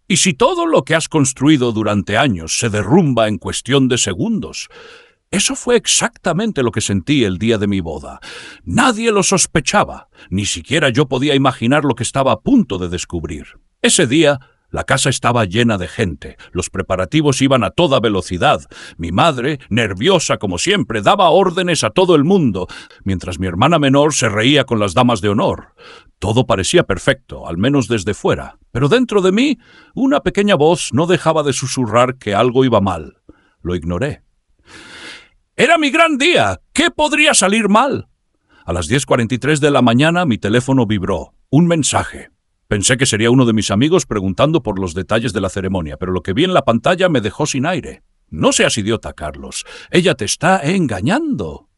¿Y si todo lo que has construido durante años se derrumba en cuestión de segundos? Eso fue exactamente lo que sentí el día de mi boda. Nadie lo sospechaba, ni siquiera yo podía imaginar lo que estaba a punto de descubrir. Ese día, la casa estaba llena de gente, los preparativos iban a toda velocidad. Mi madre, nerviosa como siempre, daba órdenes a todo el mundo, mientras mi hermana menor se reía con las damas de honor. Todo parecía perfecto, al menos desde fuera, pero dentro de mí, una pequeña voz no dejaba de susurrar que algo iba mal. Lo ignoré. ¡Era mi gran día! ¿Qué podría salir mal? A las 10:43 de la mañana mi teléfono vibró. Un mensaje. Pensé que sería uno de mis amigos preguntando por los detalles de la ceremonia, pero lo que vi en la pantalla me dejó sin aire. No seas idiota, Carlos. Ella te está engañando.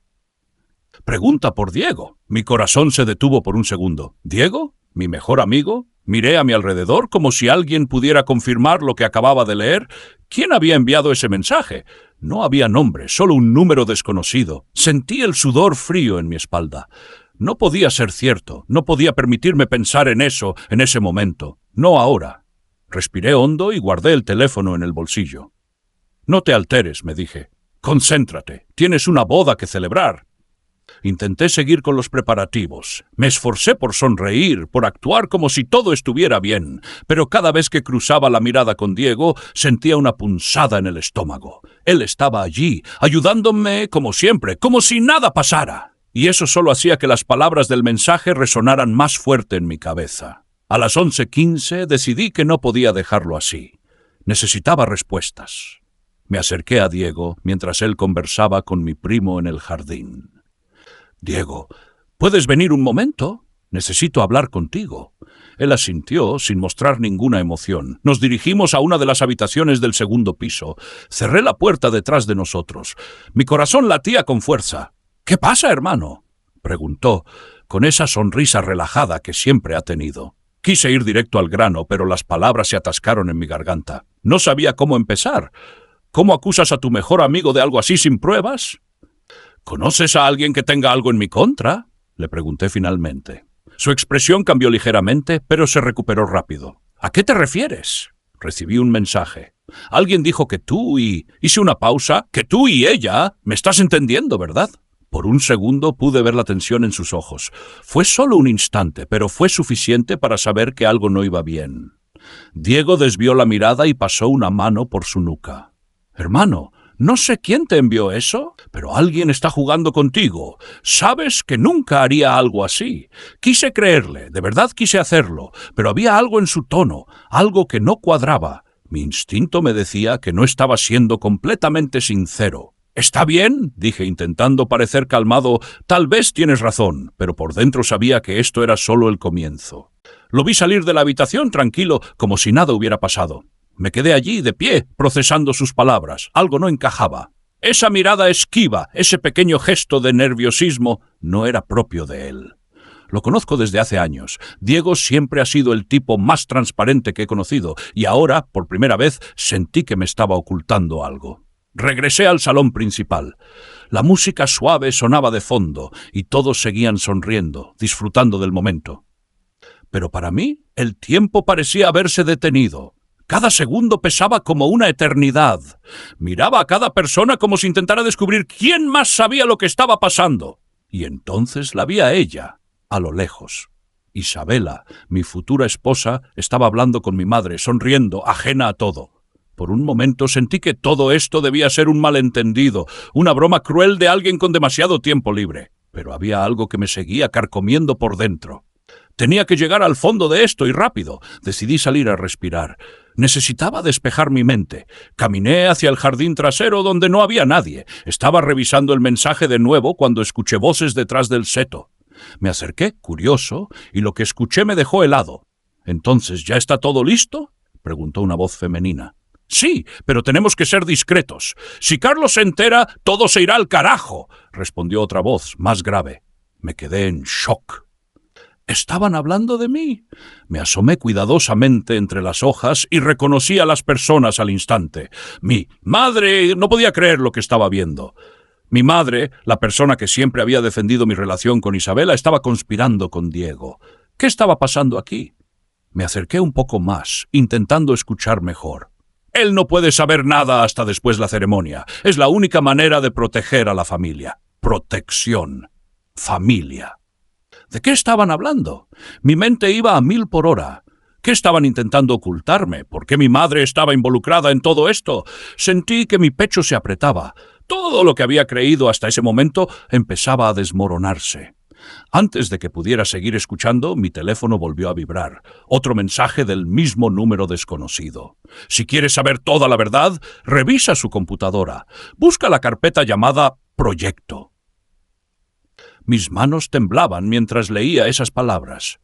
Pregunta por Diego. Mi corazón se detuvo por un segundo. ¿Diego? ¿Mi mejor amigo? Miré a mi alrededor como si alguien pudiera confirmar lo que acababa de leer. ¿Quién había enviado ese mensaje? No había nombre, solo un número desconocido. Sentí el sudor frío en mi espalda. No podía ser cierto, no podía permitirme pensar en eso en ese momento. No ahora. Respiré hondo y guardé el teléfono en el bolsillo. No te alteres, me dije. Concéntrate, tienes una boda que celebrar. Intenté seguir con los preparativos. Me esforcé por sonreír, por actuar como si todo estuviera bien, pero cada vez que cruzaba la mirada con Diego, sentía una punzada en el estómago. Él estaba allí, ayudándome como siempre, como si nada pasara. Y eso solo hacía que las palabras del mensaje resonaran más fuerte en mi cabeza. A las 11:15 decidí que no podía dejarlo así. Necesitaba respuestas. Me acerqué a Diego mientras él conversaba con mi primo en el jardín. «Diego, ¿puedes venir un momento? Necesito hablar contigo». Él asintió sin mostrar ninguna emoción. Nos dirigimos a una de las habitaciones del segundo piso. Cerré la puerta detrás de nosotros. Mi corazón latía con fuerza. «¿Qué pasa, hermano?», preguntó, con esa sonrisa relajada que siempre ha tenido. Quise ir directo al grano, pero las palabras se atascaron en mi garganta. No sabía cómo empezar. ¿Cómo acusas a tu mejor amigo de algo así sin pruebas? ¿Conoces a alguien que tenga algo en mi contra?, le pregunté finalmente. Su expresión cambió ligeramente, pero se recuperó rápido. ¿A qué te refieres? Recibí un mensaje. Alguien dijo que tú y... Hice una pausa. Que tú y ella... Me estás entendiendo, ¿verdad? Por un segundo pude ver la tensión en sus ojos. Fue solo un instante, pero fue suficiente para saber que algo no iba bien. Diego desvió la mirada y pasó una mano por su nuca. «Hermano, no sé quién te envió eso, pero alguien está jugando contigo. Sabes que nunca haría algo así. Quise creerle, de verdad quise hacerlo, pero había algo en su tono, algo que no cuadraba. Mi instinto me decía que no estaba siendo completamente sincero. «¿Está bien?», dije intentando parecer calmado. «Tal vez tienes razón», pero por dentro sabía que esto era solo el comienzo. Lo vi salir de la habitación tranquilo, como si nada hubiera pasado. Me quedé allí, de pie, procesando sus palabras. Algo no encajaba. Esa mirada esquiva, ese pequeño gesto de nerviosismo, no era propio de él. Lo conozco desde hace años. Diego siempre ha sido el tipo más transparente que he conocido, y ahora, por primera vez, sentí que me estaba ocultando algo. Regresé al salón principal. La música suave sonaba de fondo, y todos seguían sonriendo, disfrutando del momento. Pero para mí, el tiempo parecía haberse detenido. Cada segundo pesaba como una eternidad. Miraba a cada persona como si intentara descubrir quién más sabía lo que estaba pasando. Y entonces la vi a ella, a lo lejos. Isabela, mi futura esposa, estaba hablando con mi madre, sonriendo, ajena a todo. Por un momento sentí que todo esto debía ser un malentendido, una broma cruel de alguien con demasiado tiempo libre. Pero había algo que me seguía carcomiendo por dentro. Tenía que llegar al fondo de esto y rápido. Decidí salir a respirar. Necesitaba despejar mi mente. Caminé hacia el jardín trasero donde no había nadie. Estaba revisando el mensaje de nuevo cuando escuché voces detrás del seto. Me acerqué, curioso, y lo que escuché me dejó helado. «¿Entonces ya está todo listo?», preguntó una voz femenina. «Sí, pero tenemos que ser discretos. Si Carlos se entera, todo se irá al carajo», respondió otra voz, más grave. Me quedé en shock. ¿Estaban hablando de mí? Me asomé cuidadosamente entre las hojas y reconocí a las personas al instante. Mi madre no podía creer lo que estaba viendo. Mi madre, la persona que siempre había defendido mi relación con Isabela, estaba conspirando con Diego. ¿Qué estaba pasando aquí? Me acerqué un poco más, intentando escuchar mejor. Él no puede saber nada hasta después de la ceremonia. Es la única manera de proteger a la familia. Protección. Familia. ¿De qué estaban hablando? Mi mente iba a 1000 por hora. ¿Qué estaban intentando ocultarme? ¿Por qué mi madre estaba involucrada en todo esto? Sentí que mi pecho se apretaba. Todo lo que había creído hasta ese momento empezaba a desmoronarse. Antes de que pudiera seguir escuchando, mi teléfono volvió a vibrar. Otro mensaje del mismo número desconocido. Si quieres saber toda la verdad, revisa su computadora. Busca la carpeta llamada Proyecto. Mis manos temblaban mientras leía esas palabras.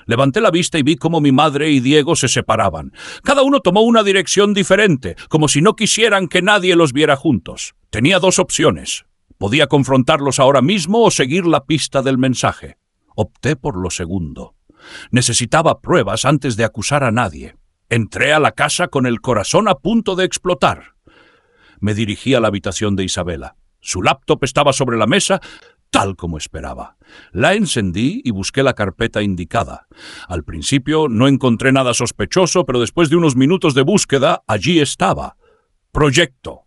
Levanté la vista y vi cómo mi madre y Diego se separaban. Cada uno tomó una dirección diferente, como si no quisieran que nadie los viera juntos. Tenía 2 opciones. Podía confrontarlos ahora mismo o seguir la pista del mensaje. Opté por lo segundo. Necesitaba pruebas antes de acusar a nadie. Entré a la casa con el corazón a punto de explotar. Me dirigí a la habitación de Isabela. Su laptop estaba sobre la mesa, tal como esperaba. La encendí y busqué la carpeta indicada. Al principio no encontré nada sospechoso, pero después de unos minutos de búsqueda, allí estaba. Proyecto.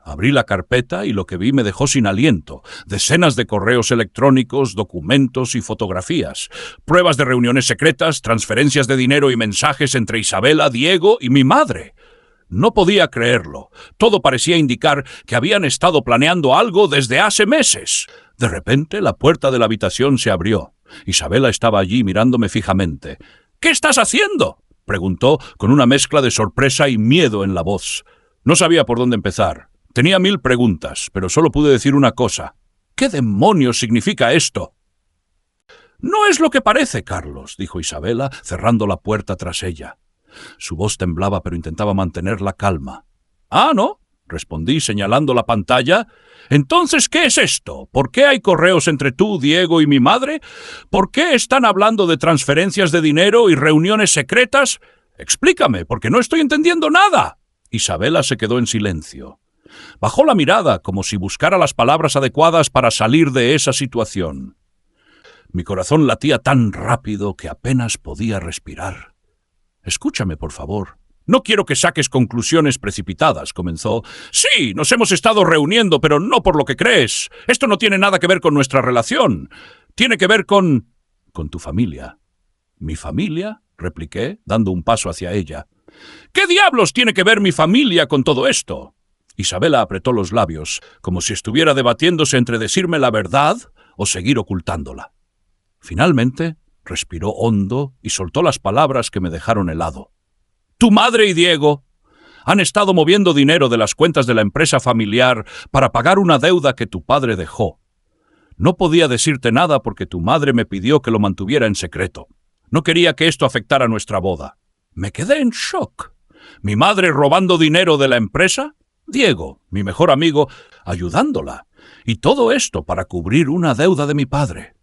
Abrí la carpeta y lo que vi me dejó sin aliento. Decenas de correos electrónicos, documentos y fotografías. Pruebas de reuniones secretas, transferencias de dinero y mensajes entre Isabela, Diego y mi madre. No podía creerlo. Todo parecía indicar que habían estado planeando algo desde hace meses. De repente, la puerta de la habitación se abrió. Isabela estaba allí mirándome fijamente. «¿Qué estás haciendo?», preguntó con una mezcla de sorpresa y miedo en la voz. No sabía por dónde empezar. Tenía 1000 preguntas, pero solo pude decir una cosa. «¿Qué demonios significa esto?». «No es lo que parece, Carlos», dijo Isabela, cerrando la puerta tras ella. Su voz temblaba, pero intentaba mantener la calma. «Ah, ¿no?», respondí señalando la pantalla. «Entonces, ¿qué es esto? ¿Por qué hay correos entre tú, Diego y mi madre? ¿Por qué están hablando de transferencias de dinero y reuniones secretas? Explícame, porque no estoy entendiendo nada». Isabela se quedó en silencio. Bajó la mirada, como si buscara las palabras adecuadas para salir de esa situación. Mi corazón latía tan rápido que apenas podía respirar. «Escúchame, por favor». «No quiero que saques conclusiones precipitadas», comenzó. «Sí, nos hemos estado reuniendo, pero no por lo que crees. Esto no tiene nada que ver con nuestra relación. Tiene que ver con tu familia». «¿Mi familia?», repliqué, dando un paso hacia ella. «¿Qué diablos tiene que ver mi familia con todo esto?». Isabela apretó los labios, como si estuviera debatiéndose entre decirme la verdad o seguir ocultándola. Finalmente, respiró hondo y soltó las palabras que me dejaron helado. «Tu madre y Diego han estado moviendo dinero de las cuentas de la empresa familiar para pagar una deuda que tu padre dejó. No podía decirte nada porque tu madre me pidió que lo mantuviera en secreto. No quería que esto afectara nuestra boda». Me quedé en shock. ¿Mi madre robando dinero de la empresa? Diego, mi mejor amigo, ayudándola. Y todo esto para cubrir una deuda de mi padre.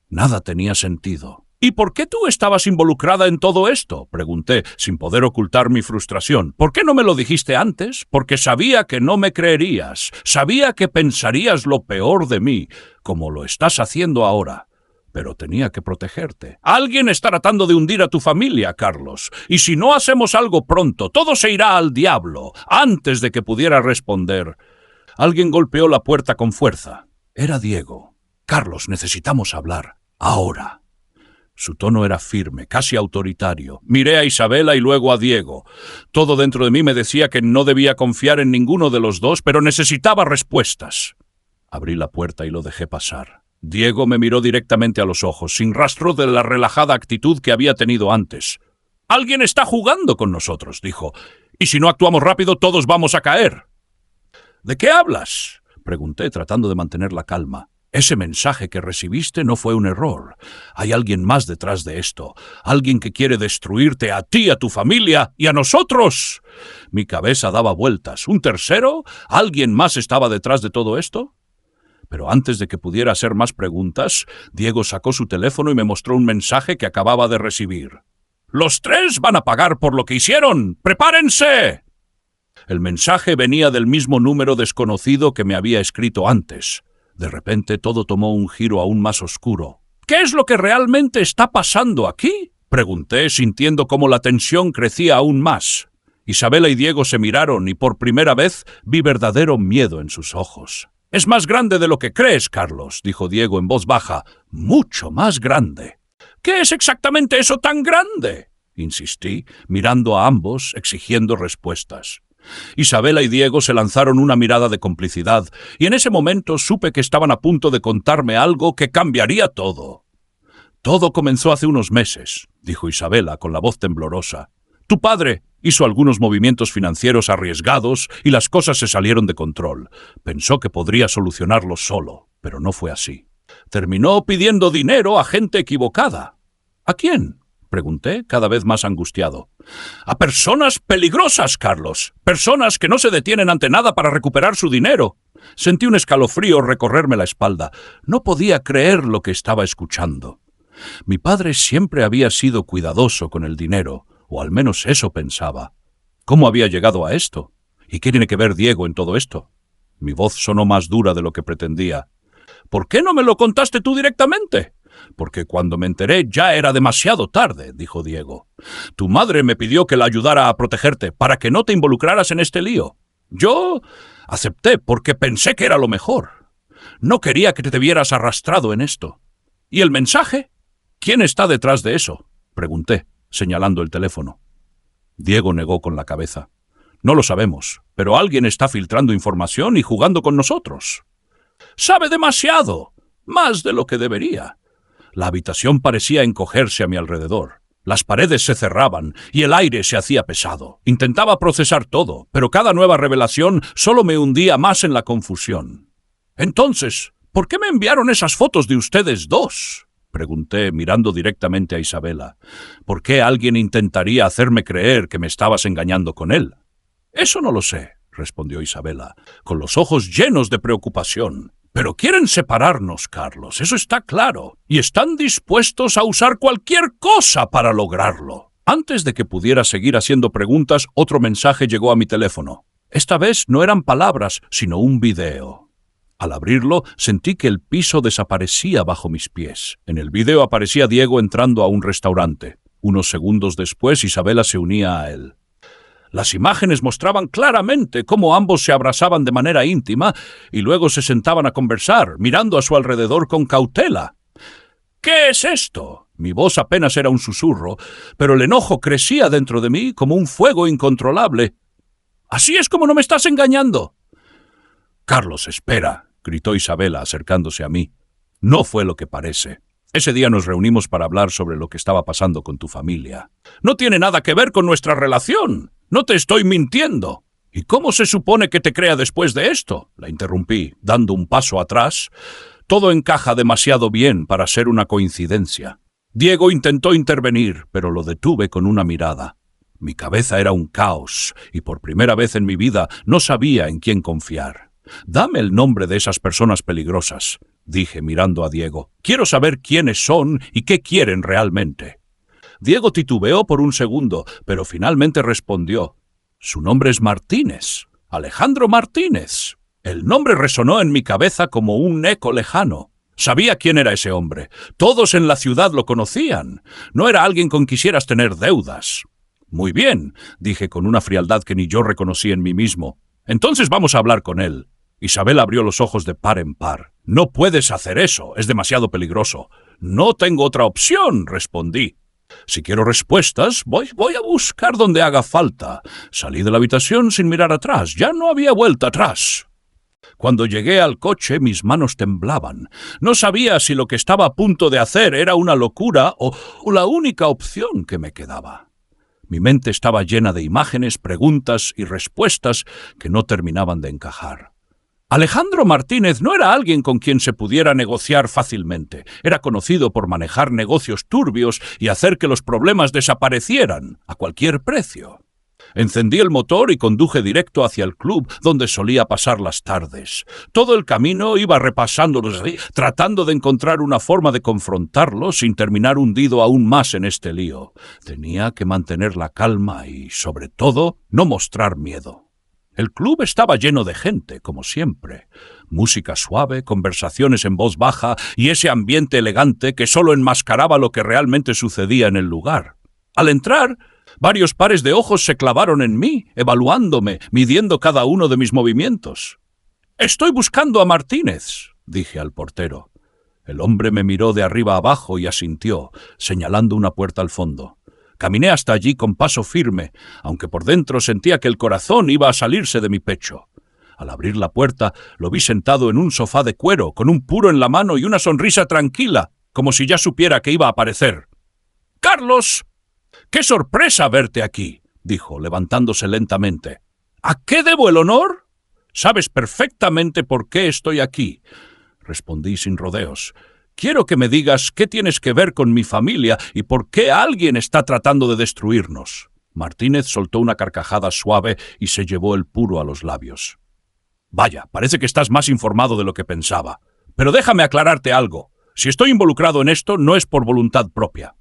Nada tenía sentido. «¿Y por qué tú estabas involucrada en todo esto?», pregunté, sin poder ocultar mi frustración. «¿Por qué no me lo dijiste antes?». «Porque sabía que no me creerías. Sabía que pensarías lo peor de mí, como lo estás haciendo ahora. Pero tenía que protegerte. Alguien está tratando de hundir a tu familia, Carlos. Y si no hacemos algo pronto, todo se irá al diablo». Antes de que pudiera responder, alguien golpeó la puerta con fuerza. Era Diego. «Carlos, necesitamos hablar. Ahora». Su tono era firme, casi autoritario. Miré a Isabela y luego a Diego. Todo dentro de mí me decía que no debía confiar en ninguno de los dos, pero necesitaba respuestas. Abrí la puerta y lo dejé pasar. Diego me miró directamente a los ojos, sin rastro de la relajada actitud que había tenido antes. «Alguien está jugando con nosotros», dijo. «Y si no actuamos rápido, todos vamos a caer». «¿De qué hablas?», pregunté, tratando de mantener la calma. «Ese mensaje que recibiste no fue un error. Hay alguien más detrás de esto. Alguien que quiere destruirte a ti, a tu familia y a nosotros». Mi cabeza daba vueltas. ¿Un tercero? ¿Alguien más estaba detrás de todo esto? Pero antes de que pudiera hacer más preguntas, Diego sacó su teléfono y me mostró un mensaje que acababa de recibir. «Los 3 van a pagar por lo que hicieron. ¡Prepárense!». El mensaje venía del mismo número desconocido que me había escrito antes. De repente todo tomó un giro aún más oscuro. «¿Qué es lo que realmente está pasando aquí?», Pregunté, sintiendo cómo la tensión crecía aún más. Isabela y Diego se miraron y por primera vez vi verdadero miedo en sus ojos. «Es más grande de lo que crees, Carlos», dijo Diego en voz baja. «Mucho más grande». «¿Qué es exactamente eso tan grande?», insistí, mirando a ambos, exigiendo respuestas. Isabela y Diego se lanzaron una mirada de complicidad, y en ese momento supe que estaban a punto de contarme algo que cambiaría todo. «Todo comenzó hace unos meses», dijo Isabela con la voz temblorosa. «Tu padre hizo algunos movimientos financieros arriesgados y las cosas se salieron de control. Pensó que podría solucionarlo solo, pero no fue así. Terminó pidiendo dinero a gente equivocada». «¿A quién?», pregunté, cada vez más angustiado. «A personas peligrosas, Carlos. Personas que no se detienen ante nada para recuperar su dinero». Sentí un escalofrío recorrerme la espalda. No podía creer lo que estaba escuchando. Mi padre siempre había sido cuidadoso con el dinero, o al menos eso pensaba. ¿Cómo había llegado a esto? ¿Y qué tiene que ver Diego en todo esto? Mi voz sonó más dura de lo que pretendía. «¿Por qué no me lo contaste tú directamente?» «Porque cuando me enteré ya era demasiado tarde», dijo Diego. «Tu madre me pidió que la ayudara a protegerte para que no te involucraras en este lío. Yo acepté porque pensé que era lo mejor. No quería que te vieras arrastrado en esto». «¿Y el mensaje? ¿Quién está detrás de eso?», pregunté, señalando el teléfono. Diego negó con la cabeza. «No lo sabemos, pero alguien está filtrando información y jugando con nosotros». «Sabe demasiado, más de lo que debería». La habitación parecía encogerse a mi alrededor. Las paredes se cerraban y el aire se hacía pesado. Intentaba procesar todo, pero cada nueva revelación solo me hundía más en la confusión. «Entonces, ¿por qué me enviaron esas fotos de ustedes dos?», pregunté, mirando directamente a Isabela. «¿Por qué alguien intentaría hacerme creer que me estabas engañando con él?». «Eso no lo sé», respondió Isabela, con los ojos llenos de preocupación. «Pero quieren separarnos, Carlos, eso está claro, y están dispuestos a usar cualquier cosa para lograrlo». Antes de que pudiera seguir haciendo preguntas, otro mensaje llegó a mi teléfono. Esta vez no eran palabras, sino un video. Al abrirlo, sentí que el piso desaparecía bajo mis pies. En el video aparecía Diego entrando a un restaurante. Unos segundos después, Isabela se unía a él. Las imágenes mostraban claramente cómo ambos se abrazaban de manera íntima y luego se sentaban a conversar, mirando a su alrededor con cautela. «¿Qué es esto?». Mi voz apenas era un susurro, pero el enojo crecía dentro de mí como un fuego incontrolable. «¿Así es como no me estás engañando?». «Carlos, espera», gritó Isabela acercándose a mí. «No fue lo que parece. Ese día nos reunimos para hablar sobre lo que estaba pasando con tu familia. No tiene nada que ver con nuestra relación. No te estoy mintiendo». «¿Y cómo se supone que te crea después de esto?», la interrumpí, dando un paso atrás. Todo encaja demasiado bien para ser una coincidencia. Diego intentó intervenir, pero lo detuve con una mirada. Mi cabeza era un caos, y por primera vez en mi vida no sabía en quién confiar. «Dame el nombre de esas personas peligrosas», dije mirando a Diego. «Quiero saber quiénes son y qué quieren realmente». Diego titubeó por un segundo, pero finalmente respondió. «Su nombre es Martínez, Alejandro Martínez». El nombre resonó en mi cabeza como un eco lejano. Sabía quién era ese hombre. Todos en la ciudad lo conocían. No era alguien con quien quisieras tener deudas. «Muy bien», dije con una frialdad que ni yo reconocí en mí mismo. «Entonces vamos a hablar con él». Isabel abrió los ojos de par en par. «No puedes hacer eso, es demasiado peligroso». «No tengo otra opción», respondí. «Si quiero respuestas, voy a buscar donde haga falta». Salí de la habitación sin mirar atrás. Ya no había vuelta atrás. Cuando llegué al coche, mis manos temblaban. No sabía si lo que estaba a punto de hacer era una locura o la única opción que me quedaba. Mi mente estaba llena de imágenes, preguntas y respuestas que no terminaban de encajar. Alejandro Martínez no era alguien con quien se pudiera negociar fácilmente. Era conocido por manejar negocios turbios y hacer que los problemas desaparecieran a cualquier precio. Encendí el motor y conduje directo hacia el club donde solía pasar las tardes. Todo el camino iba repasándolos, tratando de encontrar una forma de confrontarlo sin terminar hundido aún más en este lío. Tenía que mantener la calma y, sobre todo, no mostrar miedo. El club estaba lleno de gente, como siempre. Música suave, conversaciones en voz baja y ese ambiente elegante que solo enmascaraba lo que realmente sucedía en el lugar. Al entrar, varios pares de ojos se clavaron en mí, evaluándome, midiendo cada uno de mis movimientos. «Estoy buscando a Martínez», dije al portero. El hombre me miró de arriba abajo y asintió, señalando una puerta al fondo. Caminé hasta allí con paso firme, aunque por dentro sentía que el corazón iba a salirse de mi pecho. Al abrir la puerta, lo vi sentado en un sofá de cuero, con un puro en la mano y una sonrisa tranquila, como si ya supiera que iba a aparecer. «¡Carlos! ¡Qué sorpresa verte aquí!», dijo, levantándose lentamente. «¿A qué debo el honor?» «Sabes perfectamente por qué estoy aquí», respondí sin rodeos. «Quiero que me digas qué tienes que ver con mi familia y por qué alguien está tratando de destruirnos». Martínez soltó una carcajada suave y se llevó el puro a los labios. «Vaya, parece que estás más informado de lo que pensaba. Pero déjame aclararte algo. Si estoy involucrado en esto, no es por voluntad propia.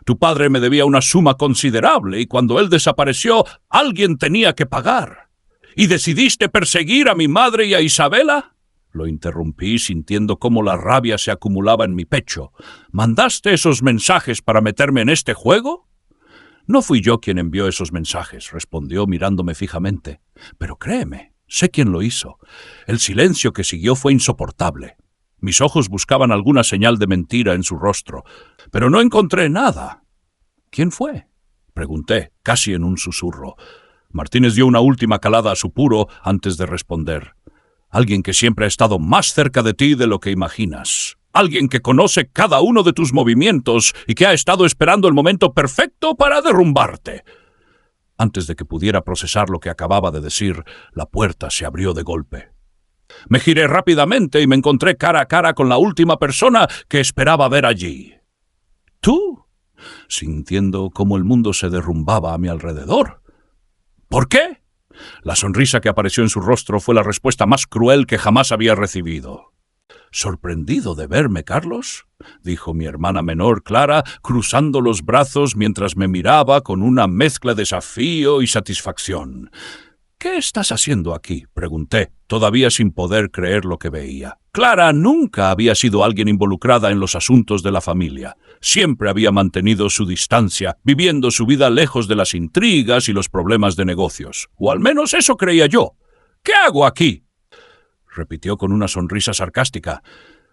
Tu padre me debía una suma considerable y cuando él desapareció, alguien tenía que pagar. ¿Y decidiste perseguir a mi madre y a Isabela?». Lo interrumpí sintiendo cómo la rabia se acumulaba en mi pecho. «¿Mandaste esos mensajes para meterme en este juego?». «No fui yo quien envió esos mensajes», respondió mirándome fijamente. «Pero créeme, sé quién lo hizo». El silencio que siguió fue insoportable. Mis ojos buscaban alguna señal de mentira en su rostro, pero no encontré nada. «¿Quién fue?», pregunté, casi en un susurro. Martínez dio una última calada a su puro antes de responder. «Alguien que siempre ha estado más cerca de ti de lo que imaginas. Alguien que conoce cada uno de tus movimientos y que ha estado esperando el momento perfecto para derrumbarte». Antes de que pudiera procesar lo que acababa de decir, la puerta se abrió de golpe. Me giré rápidamente y me encontré cara a cara con la última persona que esperaba ver allí. «¿Tú?», sintiendo cómo el mundo se derrumbaba a mi alrededor. «¿Por qué?». La sonrisa que apareció en su rostro fue la respuesta más cruel que jamás había recibido. «¿Sorprendido de verme, Carlos?», dijo mi hermana menor, Clara, cruzando los brazos mientras me miraba con una mezcla de desafío y satisfacción. «¿Qué estás haciendo aquí?», pregunté, todavía sin poder creer lo que veía. Clara nunca había sido alguien involucrada en los asuntos de la familia. Siempre había mantenido su distancia, viviendo su vida lejos de las intrigas y los problemas de negocios. O al menos eso creía yo. «¿Qué hago aquí?», repitió con una sonrisa sarcástica.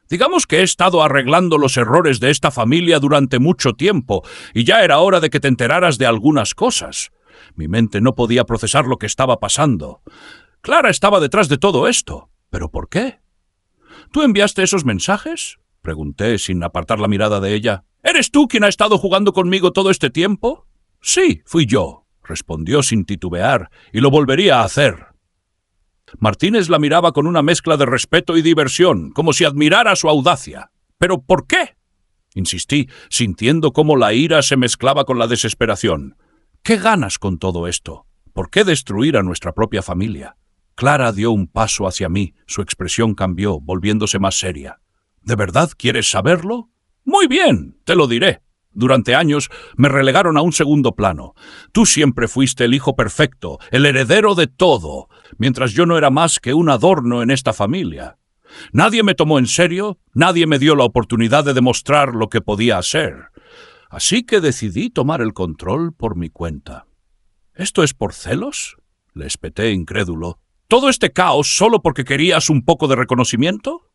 «Digamos que he estado arreglando los errores de esta familia durante mucho tiempo, y ya era hora de que te enteraras de algunas cosas». Mi mente no podía procesar lo que estaba pasando. Clara estaba detrás de todo esto. ¿Pero por qué? «¿Tú enviaste esos mensajes?», pregunté sin apartar la mirada de ella. «¿Eres tú quien ha estado jugando conmigo todo este tiempo?». «Sí, fui yo», respondió sin titubear, «y lo volvería a hacer». Martínez la miraba con una mezcla de respeto y diversión, como si admirara su audacia. «¿Pero por qué?», insistí, sintiendo cómo la ira se mezclaba con la desesperación. «¿Qué ganas con todo esto? ¿Por qué destruir a nuestra propia familia?». Clara dio un paso hacia mí, su expresión cambió, volviéndose más seria. «¿De verdad quieres saberlo?». «Muy bien, te lo diré. Durante años me relegaron a un segundo plano. Tú siempre fuiste el hijo perfecto, el heredero de todo, mientras yo no era más que un adorno en esta familia. Nadie me tomó en serio, nadie me dio la oportunidad de demostrar lo que podía hacer. Así que decidí tomar el control por mi cuenta». «¿Esto es por celos?», le espeté incrédulo. «¿Todo este caos solo porque querías un poco de reconocimiento?».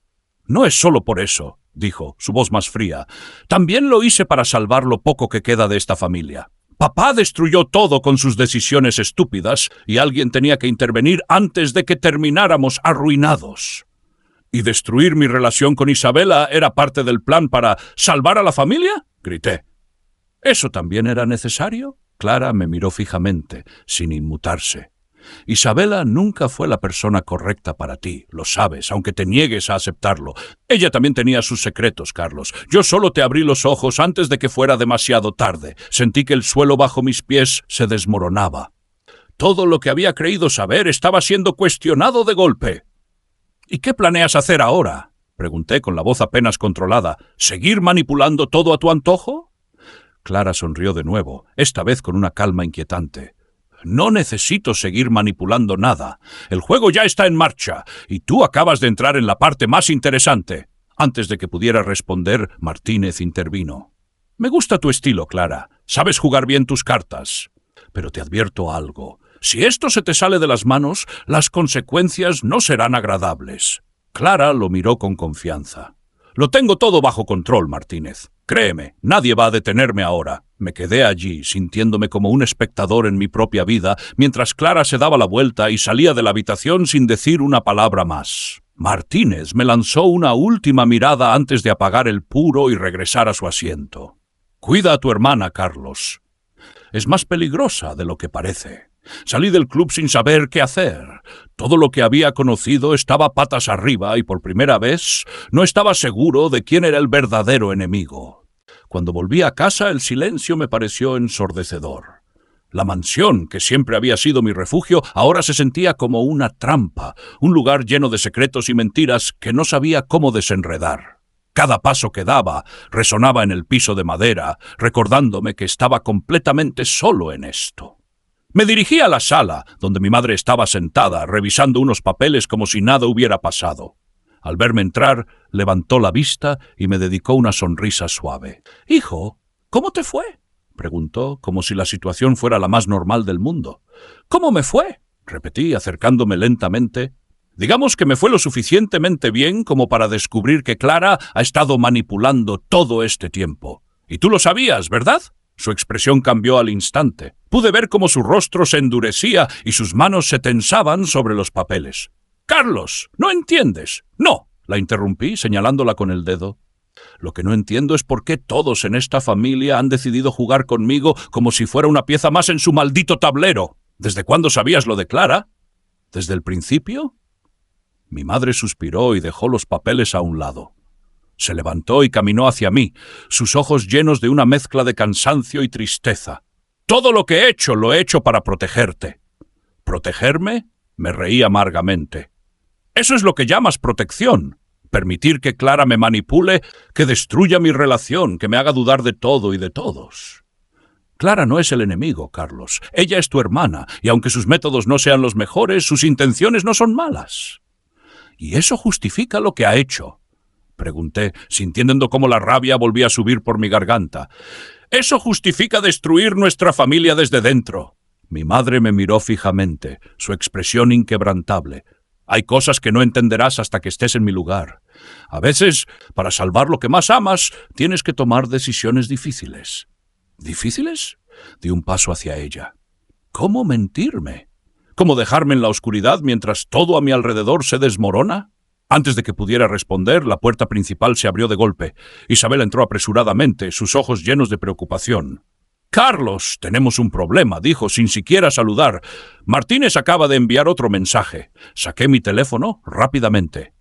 «No es solo por eso», dijo, su voz más fría. «También lo hice para salvar lo poco que queda de esta familia. Papá destruyó todo con sus decisiones estúpidas y alguien tenía que intervenir antes de que termináramos arruinados». «¿Y destruir mi relación con Isabela era parte del plan para salvar a la familia?», grité. «¿Eso también era necesario?». Clara me miró fijamente, sin inmutarse. «Isabela nunca fue la persona correcta para ti, lo sabes, aunque te niegues a aceptarlo. Ella también tenía sus secretos, Carlos. Yo solo te abrí los ojos antes de que fuera demasiado tarde. Sentí que el suelo bajo mis pies se desmoronaba. Todo lo que había creído saber estaba siendo cuestionado de golpe». «¿Y qué planeas hacer ahora?», pregunté con la voz apenas controlada. «¿Seguir manipulando todo a tu antojo?». Clara sonrió de nuevo, esta vez con una calma inquietante. No necesito seguir manipulando nada. El juego ya está en marcha, y tú acabas de entrar en la parte más interesante. Antes de que pudiera responder, Martínez intervino. Me gusta tu estilo, Clara. Sabes jugar bien tus cartas. Pero te advierto algo. Si esto se te sale de las manos, las consecuencias no serán agradables. Clara lo miró con confianza. Lo tengo todo bajo control, Martínez. Créeme, nadie va a detenerme ahora. Me quedé allí, sintiéndome como un espectador en mi propia vida, mientras Clara se daba la vuelta y salía de la habitación sin decir una palabra más. Martínez me lanzó una última mirada antes de apagar el puro y regresar a su asiento. Cuida a tu hermana, Carlos. Es más peligrosa de lo que parece. Salí del club sin saber qué hacer. Todo lo que había conocido estaba patas arriba y por primera vez no estaba seguro de quién era el verdadero enemigo. Cuando volví a casa el silencio me pareció ensordecedor. La mansión, que siempre había sido mi refugio, ahora se sentía como una trampa, un lugar lleno de secretos y mentiras que no sabía cómo desenredar. Cada paso que daba resonaba en el piso de madera, recordándome que estaba completamente solo en esto. Me dirigí a la sala, donde mi madre estaba sentada, revisando unos papeles como si nada hubiera pasado. Al verme entrar, levantó la vista y me dedicó una sonrisa suave. «Hijo, ¿cómo te fue?», preguntó, como si la situación fuera la más normal del mundo. «¿Cómo me fue?», repetí, acercándome lentamente. «Digamos que me fue lo suficientemente bien como para descubrir que Clara ha estado manipulando todo este tiempo. Y tú lo sabías, ¿verdad?». Su expresión cambió al instante. Pude ver cómo su rostro se endurecía y sus manos se tensaban sobre los papeles. «Carlos, ¿no entiendes?». «No», la interrumpí, señalándola con el dedo. «Lo que no entiendo es por qué todos en esta familia han decidido jugar conmigo como si fuera una pieza más en su maldito tablero. ¿Desde cuándo sabías lo de Clara? ¿Desde el principio?». Mi madre suspiró y dejó los papeles a un lado. Se levantó y caminó hacia mí, sus ojos llenos de una mezcla de cansancio y tristeza. «Todo lo que he hecho lo he hecho para protegerte». «¿Protegerme?», me reí amargamente. «Eso es lo que llamas protección. Permitir que Clara me manipule, que destruya mi relación, que me haga dudar de todo y de todos». «Clara no es el enemigo, Carlos. Ella es tu hermana, y aunque sus métodos no sean los mejores, sus intenciones no son malas». «¿Y eso justifica lo que ha hecho?», pregunté, sintiendo cómo la rabia volvía a subir por mi garganta. «Eso justifica destruir nuestra familia desde dentro». Mi madre me miró fijamente, su expresión inquebrantable. «Hay cosas que no entenderás hasta que estés en mi lugar. A veces, para salvar lo que más amas, tienes que tomar decisiones difíciles». «¿Difíciles?». Di un paso hacia ella. «¿Cómo mentirme? ¿Cómo dejarme en la oscuridad mientras todo a mi alrededor se desmorona?». Antes de que pudiera responder, la puerta principal se abrió de golpe. Isabel entró apresuradamente, sus ojos llenos de preocupación. «Carlos, tenemos un problema», dijo, sin siquiera saludar. «Martínez acaba de enviar otro mensaje». Saqué mi teléfono rápidamente.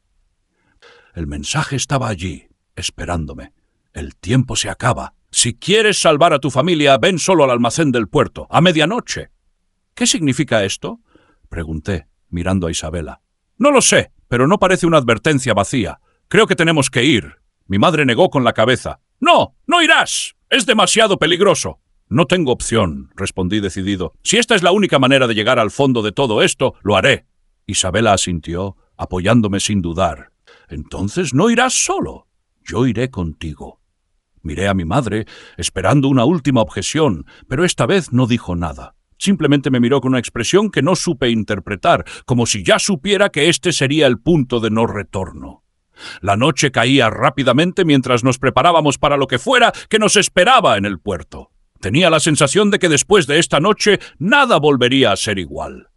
El mensaje estaba allí, esperándome. «El tiempo se acaba. Si quieres salvar a tu familia, ven solo al almacén del puerto, a medianoche». «¿Qué significa esto?», pregunté, mirando a Isabela. «No lo sé, pero no parece una advertencia vacía. Creo que tenemos que ir». Mi madre negó con la cabeza. «No, no irás. Es demasiado peligroso». «No tengo opción», respondí decidido. «Si esta es la única manera de llegar al fondo de todo esto, lo haré». Isabela asintió, apoyándome sin dudar. «Entonces no irás solo. Yo iré contigo». Miré a mi madre, esperando una última objeción, pero esta vez no dijo nada. Simplemente me miró con una expresión que no supe interpretar, como si ya supiera que este sería el punto de no retorno. La noche caía rápidamente mientras nos preparábamos para lo que fuera que nos esperaba en el puerto. Tenía la sensación de que después de esta noche nada volvería a ser igual.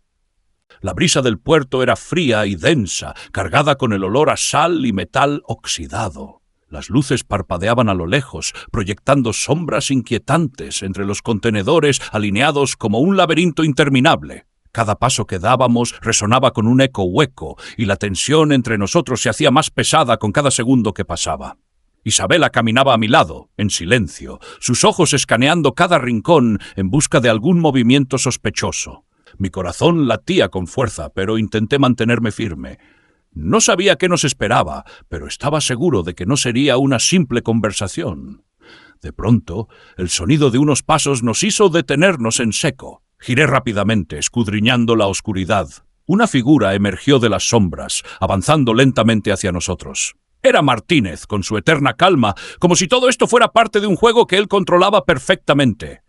La brisa del puerto era fría y densa, cargada con el olor a sal y metal oxidado. Las luces parpadeaban a lo lejos, proyectando sombras inquietantes entre los contenedores alineados como un laberinto interminable. Cada paso que dábamos resonaba con un eco hueco, y la tensión entre nosotros se hacía más pesada con cada segundo que pasaba. Isabela caminaba a mi lado, en silencio, sus ojos escaneando cada rincón en busca de algún movimiento sospechoso. Mi corazón latía con fuerza, pero intenté mantenerme firme. No sabía qué nos esperaba, pero estaba seguro de que no sería una simple conversación. De pronto, el sonido de unos pasos nos hizo detenernos en seco. Giré rápidamente, escudriñando la oscuridad. Una figura emergió de las sombras, avanzando lentamente hacia nosotros. Era Martínez, con su eterna calma, como si todo esto fuera parte de un juego que él controlaba perfectamente.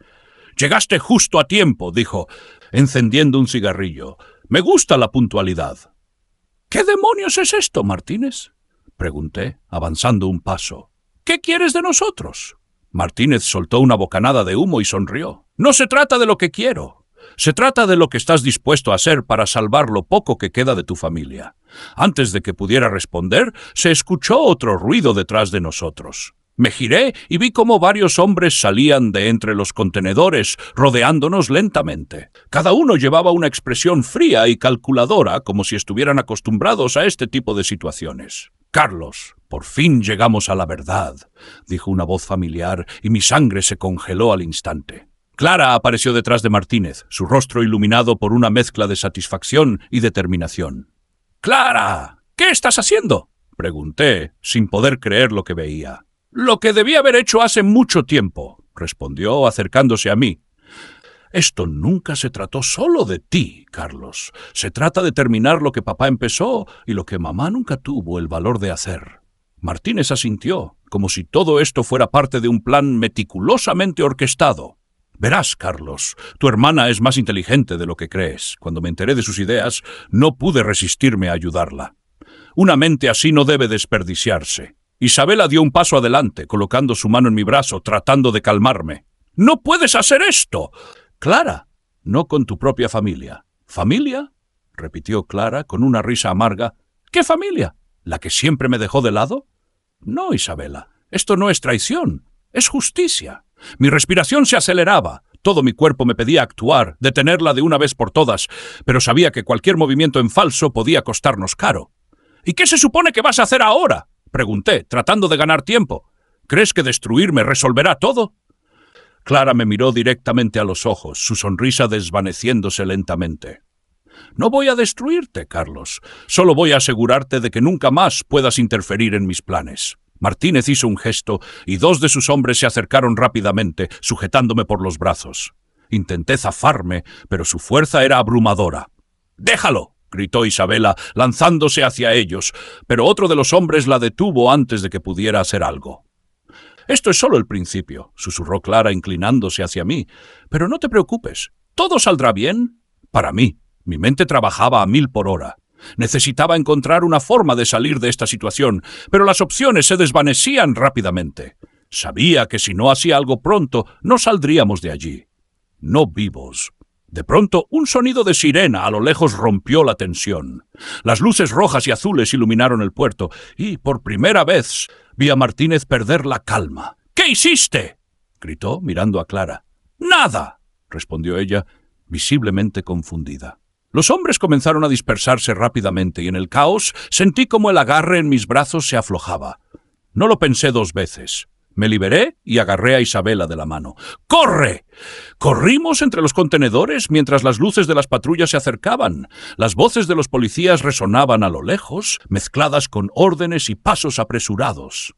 «Llegaste justo a tiempo», dijo, encendiendo un cigarrillo. «Me gusta la puntualidad». «¿Qué demonios es esto, Martínez?», pregunté, avanzando un paso. «¿Qué quieres de nosotros?». Martínez soltó una bocanada de humo y sonrió. «No se trata de lo que quiero. Se trata de lo que estás dispuesto a hacer para salvar lo poco que queda de tu familia». Antes de que pudiera responder, se escuchó otro ruido detrás de nosotros. Me giré y vi cómo varios hombres salían de entre los contenedores, rodeándonos lentamente. Cada uno llevaba una expresión fría y calculadora, como si estuvieran acostumbrados a este tipo de situaciones. «Carlos, por fin llegamos a la verdad», dijo una voz familiar, y mi sangre se congeló al instante. Clara apareció detrás de Martínez, su rostro iluminado por una mezcla de satisfacción y determinación. «¡Clara! ¿Qué estás haciendo?», pregunté, sin poder creer lo que veía. «Lo que debí haber hecho hace mucho tiempo», respondió, acercándose a mí. «Esto nunca se trató solo de ti, Carlos. Se trata de terminar lo que papá empezó y lo que mamá nunca tuvo el valor de hacer». Martínez asintió, como si todo esto fuera parte de un plan meticulosamente orquestado. «Verás, Carlos, tu hermana es más inteligente de lo que crees. Cuando me enteré de sus ideas, no pude resistirme a ayudarla. Una mente así no debe desperdiciarse». Isabela dio un paso adelante, colocando su mano en mi brazo, tratando de calmarme. «¡No puedes hacer esto!». «Clara, no con tu propia familia». «¿Familia?», repitió Clara con una risa amarga. «¿Qué familia? ¿La que siempre me dejó de lado?». «No, Isabela, esto no es traición, es justicia». Mi respiración se aceleraba. Todo mi cuerpo me pedía actuar, detenerla de una vez por todas, pero sabía que cualquier movimiento en falso podía costarnos caro. «¿Y qué se supone que vas a hacer ahora?», pregunté, tratando de ganar tiempo. «¿Crees que destruirme resolverá todo?». Clara me miró directamente a los ojos, su sonrisa desvaneciéndose lentamente. «No voy a destruirte, Carlos. Solo voy a asegurarte de que nunca más puedas interferir en mis planes». Martínez hizo un gesto y 2 de sus hombres se acercaron rápidamente, sujetándome por los brazos. Intenté zafarme, pero su fuerza era abrumadora. «¡Déjalo!», gritó Isabela, lanzándose hacia ellos, pero otro de los hombres la detuvo antes de que pudiera hacer algo. «Esto es solo el principio», susurró Clara inclinándose hacia mí. «Pero no te preocupes, todo saldrá bien». Para mí, mi mente trabajaba a 1000 por hora. Necesitaba encontrar una forma de salir de esta situación, pero las opciones se desvanecían rápidamente. Sabía que si no hacía algo pronto, no saldríamos de allí. No vivos. De pronto, un sonido de sirena a lo lejos rompió la tensión. Las luces rojas y azules iluminaron el puerto, y, por primera vez, vi a Martínez perder la calma. «¿Qué hiciste?», gritó, mirando a Clara. «Nada», respondió ella, visiblemente confundida. Los hombres comenzaron a dispersarse rápidamente y en el caos sentí como el agarre en mis brazos se aflojaba. No lo pensé 2 veces. Me liberé y agarré a Isabela de la mano. ¡Corre! Corrimos entre los contenedores mientras las luces de las patrullas se acercaban. Las voces de los policías resonaban a lo lejos, mezcladas con órdenes y pasos apresurados.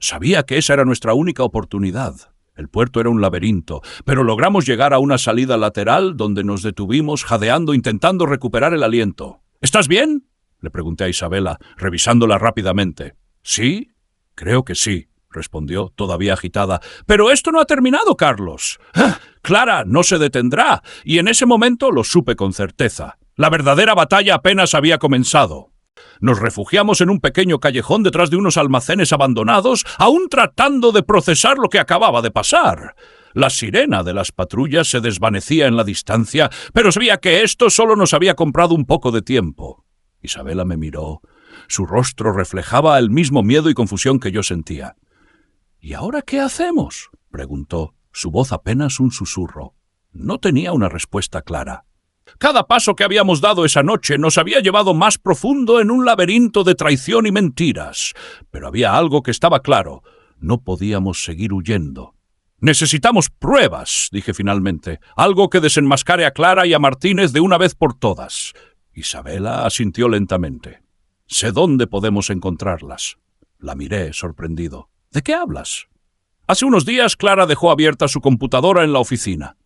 Sabía que esa era nuestra única oportunidad. El puerto era un laberinto, pero logramos llegar a una salida lateral donde nos detuvimos jadeando intentando recuperar el aliento. «¿Estás bien?», le pregunté a Isabela, revisándola rápidamente. «Sí, creo que sí», respondió, todavía agitada. «Pero esto no ha terminado, Carlos. Clara no se detendrá», y en ese momento lo supe con certeza. La verdadera batalla apenas había comenzado. Nos refugiamos en un pequeño callejón detrás de unos almacenes abandonados, aún tratando de procesar lo que acababa de pasar. La sirena de las patrullas se desvanecía en la distancia, pero sabía que esto solo nos había comprado un poco de tiempo. Isabela me miró. Su rostro reflejaba el mismo miedo y confusión que yo sentía. «¿Y ahora qué hacemos?», preguntó, su voz apenas un susurro. No tenía una respuesta clara. Cada paso que habíamos dado esa noche nos había llevado más profundo en un laberinto de traición y mentiras. Pero había algo que estaba claro. No podíamos seguir huyendo. «Necesitamos pruebas», dije finalmente. «Algo que desenmascare a Clara y a Martínez de una vez por todas». Isabela asintió lentamente. «Sé dónde podemos encontrarlas». La miré, sorprendido. «¿De qué hablas?». «Hace unos días Clara dejó abierta su computadora en la oficina.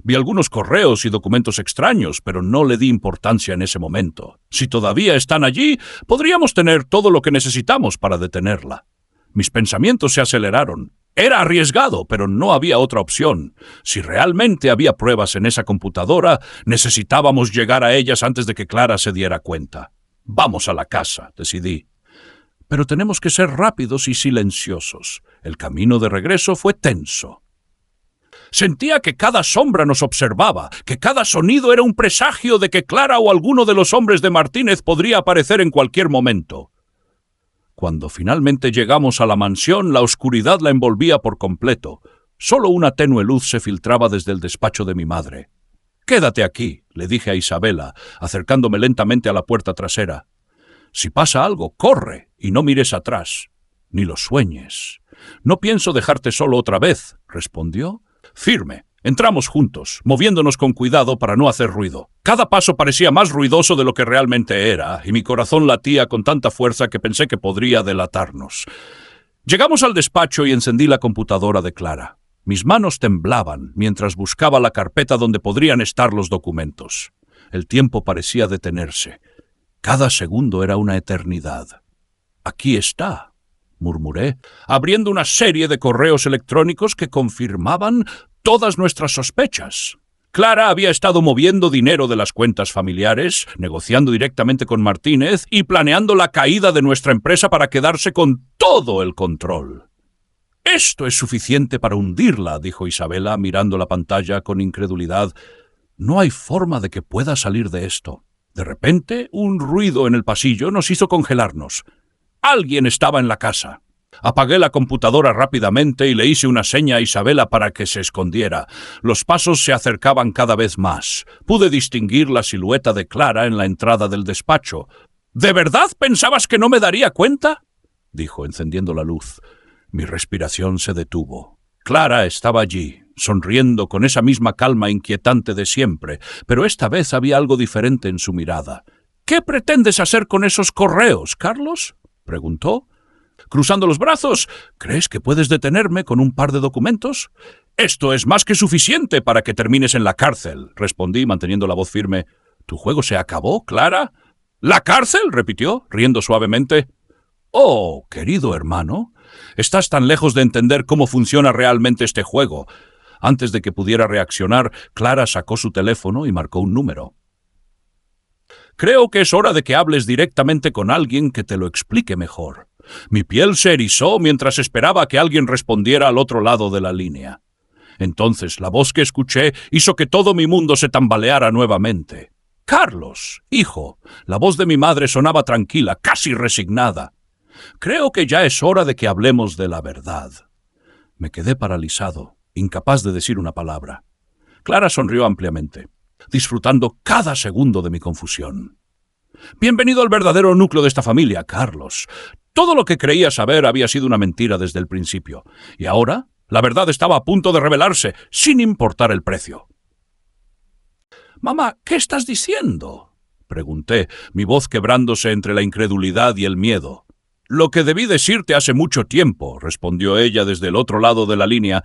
Vi algunos correos y documentos extraños, pero no le di importancia en ese momento. Si todavía están allí, podríamos tener todo lo que necesitamos para detenerla. Mis pensamientos se aceleraron. Era arriesgado, pero no había otra opción. Si realmente había pruebas en esa computadora, necesitábamos llegar a ellas antes de que Clara se diera cuenta. Vamos a la casa, decidí. Pero tenemos que ser rápidos y silenciosos. El camino de regreso fue tenso. Sentía que cada sombra nos observaba, que cada sonido era un presagio de que Clara o alguno de los hombres de Martínez podría aparecer en cualquier momento. Cuando finalmente llegamos a la mansión, la oscuridad la envolvía por completo. Solo una tenue luz se filtraba desde el despacho de mi madre. «Quédate aquí», le dije a Isabela, acercándome lentamente a la puerta trasera. «Si pasa algo, corre y no mires atrás. Ni lo sueñes». «No pienso dejarte solo otra vez», respondió. Firme. Entramos juntos, moviéndonos con cuidado para no hacer ruido. Cada paso parecía más ruidoso de lo que realmente era, y mi corazón latía con tanta fuerza que pensé que podría delatarnos. Llegamos al despacho y encendí la computadora de Clara. Mis manos temblaban mientras buscaba la carpeta donde podrían estar los documentos. El tiempo parecía detenerse. Cada segundo era una eternidad. «Aquí está», murmuré, abriendo una serie de correos electrónicos que confirmaban todas nuestras sospechas. Clara había estado moviendo dinero de las cuentas familiares, negociando directamente con Martínez y planeando la caída de nuestra empresa para quedarse con todo el control. «Esto es suficiente para hundirla», dijo Isabela, mirando la pantalla con incredulidad. «No hay forma de que pueda salir de esto». De repente, un ruido en el pasillo nos hizo congelarnos. Alguien estaba en la casa. Apagué la computadora rápidamente y le hice una seña a Isabela para que se escondiera. Los pasos se acercaban cada vez más. Pude distinguir la silueta de Clara en la entrada del despacho. «¿De verdad pensabas que no me daría cuenta?», dijo, encendiendo la luz. Mi respiración se detuvo. Clara estaba allí, sonriendo con esa misma calma inquietante de siempre, pero esta vez había algo diferente en su mirada. «¿Qué pretendes hacer con esos correos, Carlos?», preguntó. Cruzando los brazos, ¿crees que puedes detenerme con un par de documentos? «Esto es más que suficiente para que termines en la cárcel», respondí, manteniendo la voz firme. «¿Tu juego se acabó, Clara?» «¿La cárcel?», repitió, riendo suavemente. «Oh, querido hermano, estás tan lejos de entender cómo funciona realmente este juego». Antes de que pudiera reaccionar, Clara sacó su teléfono y marcó un número. «Creo que es hora de que hables directamente con alguien que te lo explique mejor». Mi piel se erizó mientras esperaba que alguien respondiera al otro lado de la línea. Entonces la voz que escuché hizo que todo mi mundo se tambaleara nuevamente. «Carlos, hijo», la voz de mi madre sonaba tranquila, casi resignada. «Creo que ya es hora de que hablemos de la verdad». Me quedé paralizado, incapaz de decir una palabra. Clara sonrió ampliamente, disfrutando cada segundo de mi confusión. «Bienvenido al verdadero núcleo de esta familia, Carlos. Todo lo que creía saber había sido una mentira desde el principio, y ahora la verdad estaba a punto de revelarse, sin importar el precio». «Mamá, ¿qué estás diciendo?», pregunté, mi voz quebrándose entre la incredulidad y el miedo. «Lo que debí decirte hace mucho tiempo», respondió ella desde el otro lado de la línea.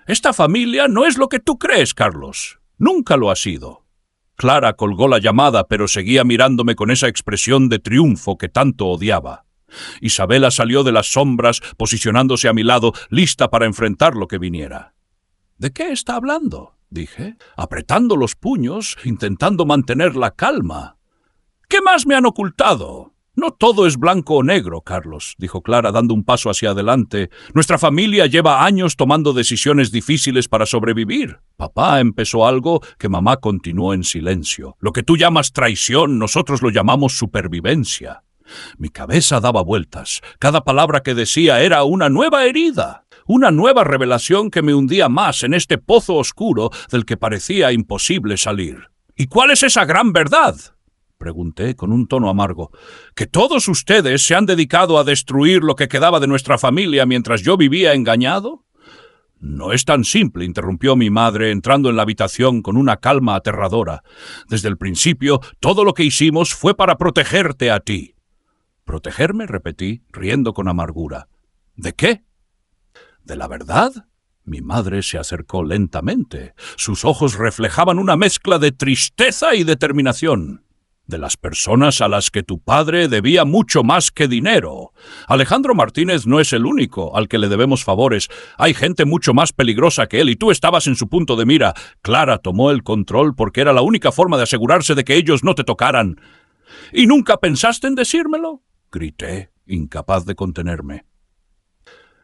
«Esta familia no es lo que tú crees, Carlos. Nunca lo ha sido». Clara colgó la llamada, pero seguía mirándome con esa expresión de triunfo que tanto odiaba. Isabela salió de las sombras, posicionándose a mi lado, lista para enfrentar lo que viniera. «¿De qué está hablando?», dije, apretando los puños, intentando mantener la calma. «¿Qué más me han ocultado?». «No todo es blanco o negro, Carlos», dijo Clara, dando un paso hacia adelante. «Nuestra familia lleva años tomando decisiones difíciles para sobrevivir. Papá empezó algo que mamá continuó en silencio. Lo que tú llamas traición, nosotros lo llamamos supervivencia». Mi cabeza daba vueltas. Cada palabra que decía era una nueva herida, una nueva revelación que me hundía más en este pozo oscuro del que parecía imposible salir. «¿Y cuál es esa gran verdad?», pregunté con un tono amargo. «¿Que todos ustedes se han dedicado a destruir lo que quedaba de nuestra familia mientras yo vivía engañado?» «No es tan simple», interrumpió mi madre, entrando en la habitación con una calma aterradora. «Desde el principio, todo lo que hicimos fue para protegerte a ti». «¿Protegerme?», repetí, riendo con amargura. «¿De qué?». «¿De la verdad?». Mi madre se acercó lentamente. Sus ojos reflejaban una mezcla de tristeza y determinación. De las personas a las que tu padre debía mucho más que dinero. Alejandro Martínez no es el único al que le debemos favores. Hay gente mucho más peligrosa que él y tú estabas en su punto de mira. Clara tomó el control porque era la única forma de asegurarse de que ellos no te tocaran. ¿Y nunca pensaste en decírmelo?, grité, incapaz de contenerme.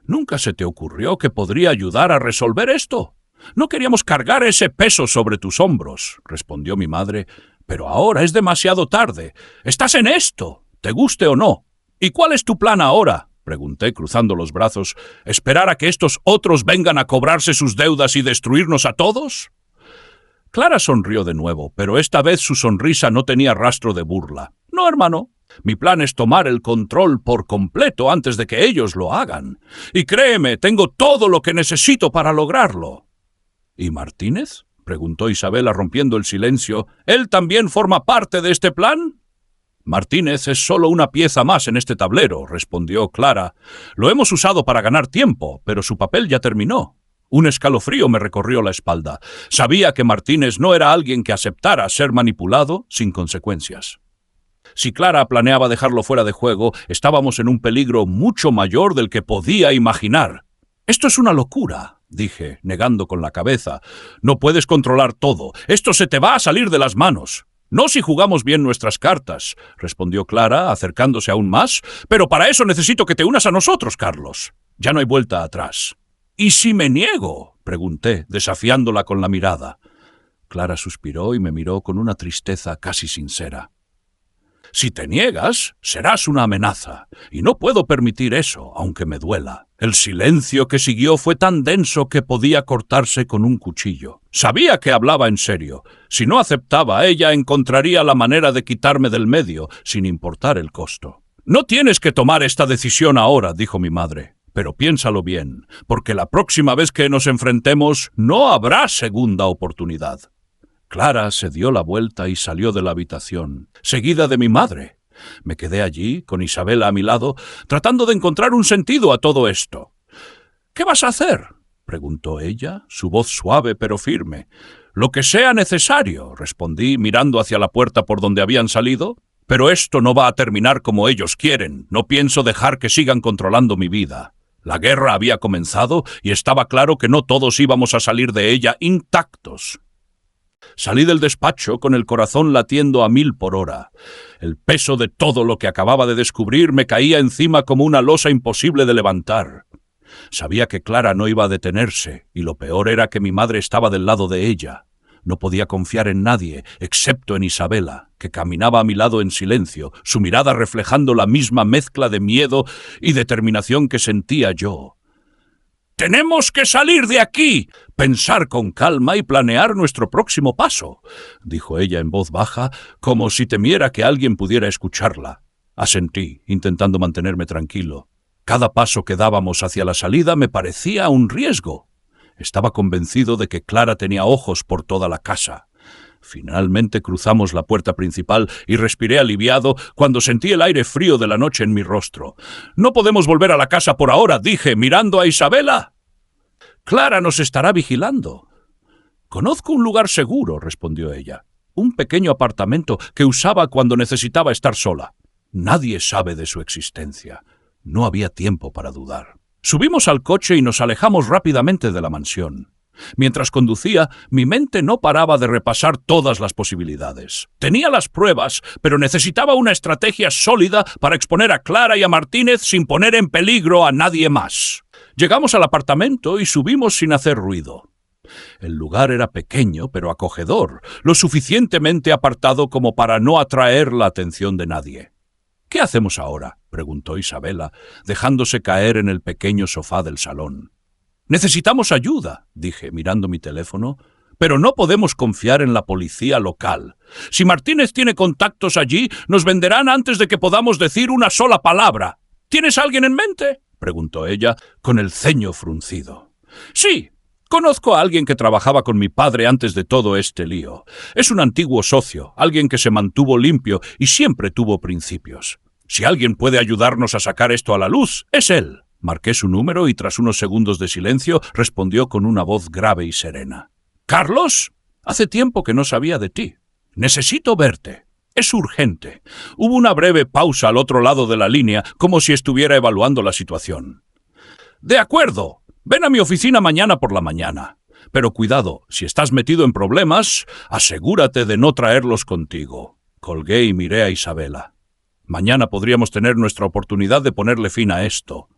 ¿Nunca se te ocurrió que podría ayudar a resolver esto? No queríamos cargar ese peso sobre tus hombros, respondió mi madre, pero ahora es demasiado tarde. Estás en esto, te guste o no. ¿Y cuál es tu plan ahora?, pregunté cruzando los brazos. ¿Esperar a que estos otros vengan a cobrarse sus deudas y destruirnos a todos? Clara sonrió de nuevo, pero esta vez su sonrisa no tenía rastro de burla. No, hermano. Mi plan es tomar el control por completo antes de que ellos lo hagan. Y créeme, tengo todo lo que necesito para lograrlo. ¿Y Martínez?, preguntó Isabela rompiendo el silencio. ¿Él también forma parte de este plan? Martínez es solo una pieza más en este tablero, respondió Clara. Lo hemos usado para ganar tiempo, pero su papel ya terminó. Un escalofrío me recorrió la espalda. Sabía que Martínez no era alguien que aceptara ser manipulado sin consecuencias. Si Clara planeaba dejarlo fuera de juego, estábamos en un peligro mucho mayor del que podía imaginar. «Esto es una locura», dije, negando con la cabeza. «No puedes controlar todo. Esto se te va a salir de las manos». «No si jugamos bien nuestras cartas», respondió Clara, acercándose aún más. «Pero para eso necesito que te unas a nosotros, Carlos. Ya no hay vuelta atrás». «¿Y si me niego?», pregunté, desafiándola con la mirada. Clara suspiró y me miró con una tristeza casi sincera. «Si te niegas, serás una amenaza, y no puedo permitir eso, aunque me duela». El silencio que siguió fue tan denso que podía cortarse con un cuchillo. Sabía que hablaba en serio. Si no aceptaba, ella encontraría la manera de quitarme del medio, sin importar el costo. «No tienes que tomar esta decisión ahora», dijo mi madre. «Pero piénsalo bien, porque la próxima vez que nos enfrentemos no habrá segunda oportunidad». Clara se dio la vuelta y salió de la habitación, seguida de mi madre. Me quedé allí, con Isabela a mi lado, tratando de encontrar un sentido a todo esto. «¿Qué vas a hacer?», preguntó ella, su voz suave pero firme. «Lo que sea necesario», respondí, mirando hacia la puerta por donde habían salido. «Pero esto no va a terminar como ellos quieren. No pienso dejar que sigan controlando mi vida». La guerra había comenzado y estaba claro que no todos íbamos a salir de ella intactos. Salí del despacho con el corazón latiendo a 1000 por hora. El peso de todo lo que acababa de descubrir me caía encima como una losa imposible de levantar. Sabía que Clara no iba a detenerse, y lo peor era que mi madre estaba del lado de ella. No podía confiar en nadie, excepto en Isabela, que caminaba a mi lado en silencio, su mirada reflejando la misma mezcla de miedo y determinación que sentía yo. «Tenemos que salir de aquí, pensar con calma y planear nuestro próximo paso», dijo ella en voz baja, como si temiera que alguien pudiera escucharla. Asentí, intentando mantenerme tranquilo. Cada paso que dábamos hacia la salida me parecía un riesgo. Estaba convencido de que Clara tenía ojos por toda la casa. Finalmente cruzamos la puerta principal y respiré aliviado cuando sentí el aire frío de la noche en mi rostro. «No podemos volver a la casa por ahora», dije, mirando a Isabela. «Clara nos estará vigilando». «Conozco un lugar seguro», respondió ella. «Un pequeño apartamento que usaba cuando necesitaba estar sola. Nadie sabe de su existencia». No había tiempo para dudar. Subimos al coche y nos alejamos rápidamente de la mansión. Mientras conducía, mi mente no paraba de repasar todas las posibilidades. Tenía las pruebas, pero necesitaba una estrategia sólida para exponer a Clara y a Martínez sin poner en peligro a nadie más. Llegamos al apartamento y subimos sin hacer ruido. El lugar era pequeño, pero acogedor, lo suficientemente apartado como para no atraer la atención de nadie. «¿Qué hacemos ahora?», preguntó Isabela, dejándose caer en el pequeño sofá del salón. «Necesitamos ayuda», dije, mirando mi teléfono, «pero no podemos confiar en la policía local. Si Martínez tiene contactos allí, nos venderán antes de que podamos decir una sola palabra. ¿Tienes a alguien en mente?», preguntó ella, con el ceño fruncido. «Sí, conozco a alguien que trabajaba con mi padre antes de todo este lío. Es un antiguo socio, alguien que se mantuvo limpio y siempre tuvo principios. Si alguien puede ayudarnos a sacar esto a la luz, es él». Marqué su número y tras unos segundos de silencio respondió con una voz grave y serena. «Carlos, hace tiempo que no sabía de ti. Necesito verte. Es urgente». Hubo una breve pausa al otro lado de la línea, como si estuviera evaluando la situación. «De acuerdo. Ven a mi oficina mañana por la mañana. Pero cuidado, si estás metido en problemas, asegúrate de no traerlos contigo». Colgué y miré a Isabela. «Mañana podríamos tener nuestra oportunidad de ponerle fin a esto».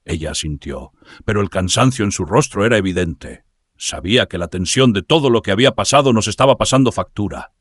Ella asintió, pero el cansancio en su rostro era evidente. Sabía que la tensión de todo lo que había pasado nos estaba pasando factura.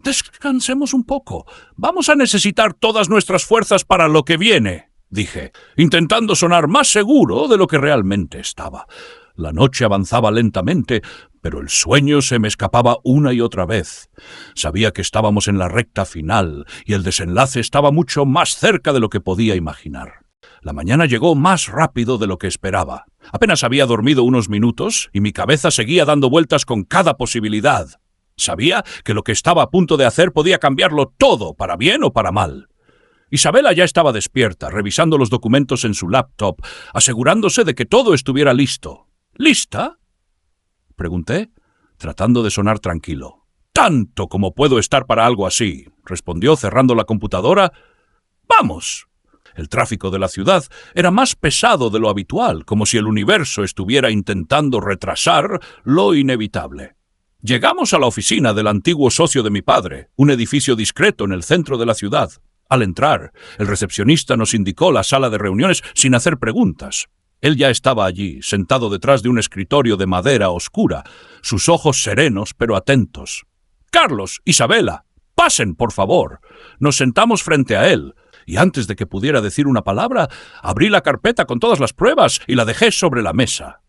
«Descansemos un poco. Vamos a necesitar todas nuestras fuerzas para lo que viene», dije, intentando sonar más seguro de lo que realmente estaba. La noche avanzaba lentamente, pero el sueño se me escapaba una y otra vez. Sabía que estábamos en la recta final y el desenlace estaba mucho más cerca de lo que podía imaginar. La mañana llegó más rápido de lo que esperaba. Apenas había dormido unos minutos y mi cabeza seguía dando vueltas con cada posibilidad. Sabía que lo que estaba a punto de hacer podía cambiarlo todo, para bien o para mal. Isabela ya estaba despierta, revisando los documentos en su laptop, asegurándose de que todo estuviera listo. ¿Lista?, pregunté, tratando de sonar tranquilo. «Tanto como puedo estar para algo así», respondió cerrando la computadora. «Vamos». El tráfico de la ciudad era más pesado de lo habitual, como si el universo estuviera intentando retrasar lo inevitable. Llegamos a la oficina del antiguo socio de mi padre, un edificio discreto en el centro de la ciudad. Al entrar, el recepcionista nos indicó la sala de reuniones sin hacer preguntas. Él ya estaba allí, sentado detrás de un escritorio de madera oscura, sus ojos serenos pero atentos. «Carlos, Isabela, pasen, por favor». Nos sentamos frente a él, y antes de que pudiera decir una palabra, abrí la carpeta con todas las pruebas y la dejé sobre la mesa.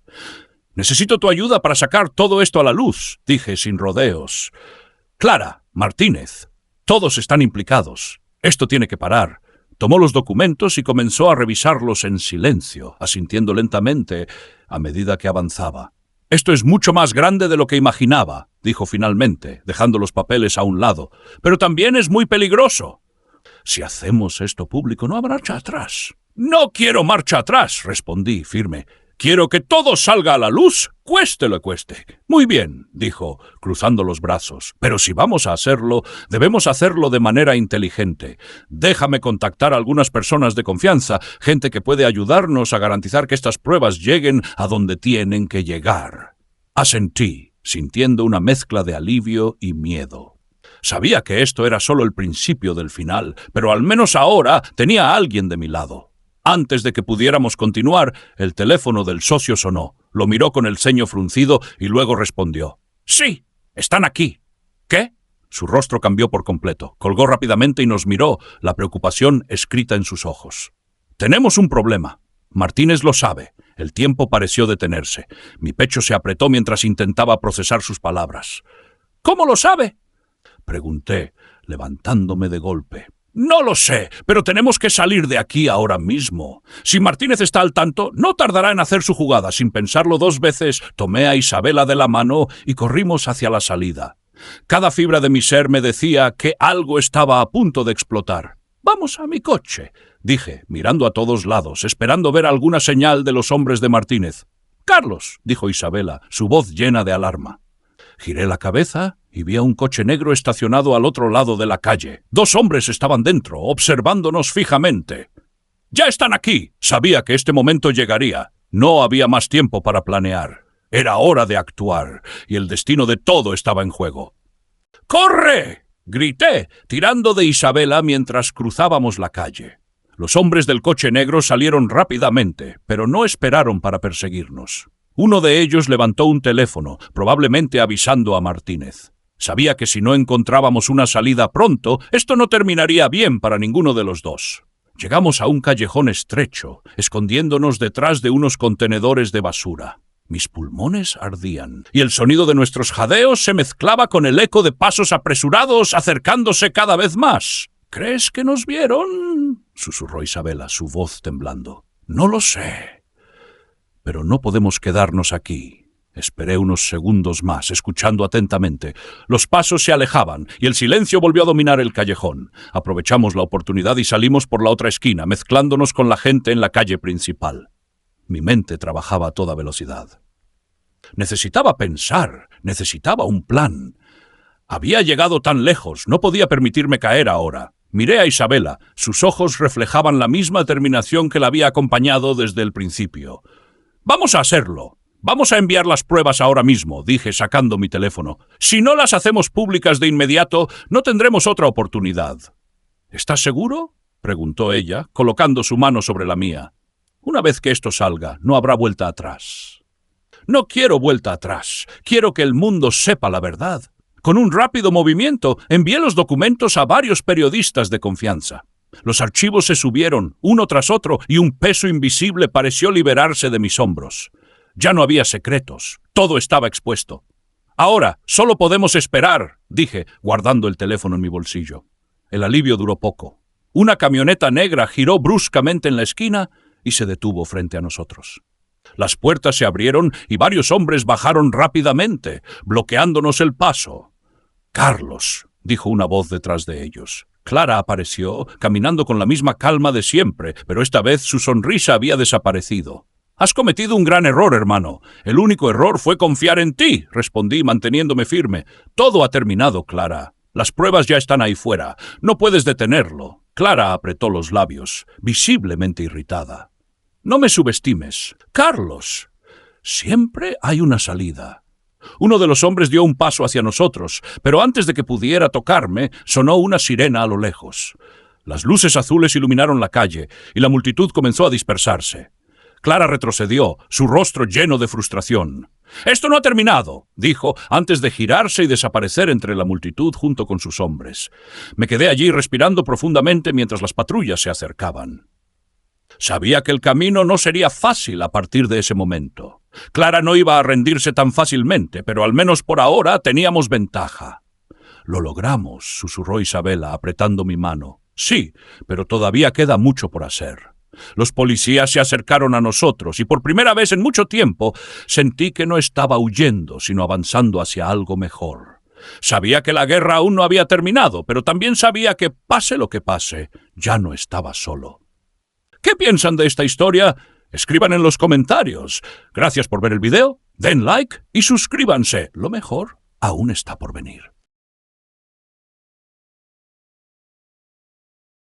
«Necesito tu ayuda para sacar todo esto a la luz», dije sin rodeos. «Clara, Martínez, todos están implicados. Esto tiene que parar». Tomó los documentos y comenzó a revisarlos en silencio, asintiendo lentamente a medida que avanzaba. «Esto es mucho más grande de lo que imaginaba», dijo finalmente, dejando los papeles a un lado. «Pero también es muy peligroso. Si hacemos esto público, no habrá marcha atrás». «No quiero marcha atrás», respondí firme. «Quiero que todo salga a la luz, cueste lo que cueste». «Muy bien», dijo, cruzando los brazos. «Pero si vamos a hacerlo, debemos hacerlo de manera inteligente. Déjame contactar a algunas personas de confianza, gente que puede ayudarnos a garantizar que estas pruebas lleguen a donde tienen que llegar». Asentí, sintiendo una mezcla de alivio y miedo. Sabía que esto era solo el principio del final, pero al menos ahora tenía a alguien de mi lado. Antes de que pudiéramos continuar, el teléfono del socio sonó. Lo miró con el ceño fruncido y luego respondió. «Sí, están aquí». «¿Qué?». Su rostro cambió por completo. Colgó rápidamente y nos miró, la preocupación escrita en sus ojos. «Tenemos un problema. Martínez lo sabe». El tiempo pareció detenerse. Mi pecho se apretó mientras intentaba procesar sus palabras. «¿Cómo lo sabe?», pregunté, levantándome de golpe. «No lo sé, pero tenemos que salir de aquí ahora mismo. Si Martínez está al tanto, no tardará en hacer su jugada». Sin pensarlo dos veces, tomé a Isabela de la mano y corrimos hacia la salida. Cada fibra de mi ser me decía que algo estaba a punto de explotar. «Vamos a mi coche», dije, mirando a todos lados, esperando ver alguna señal de los hombres de Martínez. «Carlos», dijo Isabela, su voz llena de alarma. Giré la cabeza y vi a un coche negro estacionado al otro lado de la calle. 2 hombres estaban dentro, observándonos fijamente. «Ya están aquí». Sabía que este momento llegaría. No había más tiempo para planear. Era hora de actuar, y el destino de todo estaba en juego. «¡Corre!», grité, tirando de Isabela mientras cruzábamos la calle. Los hombres del coche negro salieron rápidamente, pero no esperaron para perseguirnos. Uno de ellos levantó un teléfono, probablemente avisando a Martínez. Sabía que si no encontrábamos una salida pronto, esto no terminaría bien para ninguno de los dos. Llegamos a un callejón estrecho, escondiéndonos detrás de unos contenedores de basura. Mis pulmones ardían, y el sonido de nuestros jadeos se mezclaba con el eco de pasos apresurados acercándose cada vez más. «¿Crees que nos vieron?», susurró Isabela, su voz temblando. «No lo sé. Pero no podemos quedarnos aquí». Esperé unos segundos más, escuchando atentamente. Los pasos se alejaban y el silencio volvió a dominar el callejón. Aprovechamos la oportunidad y salimos por la otra esquina, mezclándonos con la gente en la calle principal. Mi mente trabajaba a toda velocidad. Necesitaba pensar, necesitaba un plan. Había llegado tan lejos, no podía permitirme caer ahora. Miré a Isabela, sus ojos reflejaban la misma determinación que la había acompañado desde el principio. «Vamos a hacerlo. Vamos a enviar las pruebas ahora mismo», dije sacando mi teléfono. «Si no las hacemos públicas de inmediato, no tendremos otra oportunidad». «¿Estás seguro?», preguntó ella, colocando su mano sobre la mía. «Una vez que esto salga, no habrá vuelta atrás». «No quiero vuelta atrás. Quiero que el mundo sepa la verdad». Con un rápido movimiento, envié los documentos a varios periodistas de confianza. Los archivos se subieron, uno tras otro, y un peso invisible pareció liberarse de mis hombros. Ya no había secretos, todo estaba expuesto. «Ahora, solo podemos esperar», dije, guardando el teléfono en mi bolsillo. El alivio duró poco. Una camioneta negra giró bruscamente en la esquina y se detuvo frente a nosotros. Las puertas se abrieron y varios hombres bajaron rápidamente, bloqueándonos el paso. «Carlos», dijo una voz detrás de ellos. Clara apareció, caminando con la misma calma de siempre, pero esta vez su sonrisa había desaparecido. «Has cometido un gran error, hermano. El único error fue confiar en ti», respondí, manteniéndome firme. «Todo ha terminado, Clara. Las pruebas ya están ahí fuera. No puedes detenerlo». Clara apretó los labios, visiblemente irritada. «No me subestimes. Carlos, siempre hay una salida». Uno de los hombres dio un paso hacia nosotros, pero antes de que pudiera tocarme, sonó una sirena a lo lejos. Las luces azules iluminaron la calle y la multitud comenzó a dispersarse. Clara retrocedió, su rostro lleno de frustración. «Esto no ha terminado», dijo, antes de girarse y desaparecer entre la multitud junto con sus hombres. Me quedé allí respirando profundamente mientras las patrullas se acercaban. Sabía que el camino no sería fácil a partir de ese momento. Clara no iba a rendirse tan fácilmente, pero al menos por ahora teníamos ventaja. «Lo logramos», susurró Isabela, apretando mi mano. «Sí, pero todavía queda mucho por hacer». Los policías se acercaron a nosotros y por primera vez en mucho tiempo sentí que no estaba huyendo, sino avanzando hacia algo mejor. Sabía que la guerra aún no había terminado, pero también sabía que, pase lo que pase, ya no estaba solo. ¿Qué piensan de esta historia? Escriban en los comentarios. Gracias por ver el video, den like y suscríbanse. Lo mejor aún está por venir.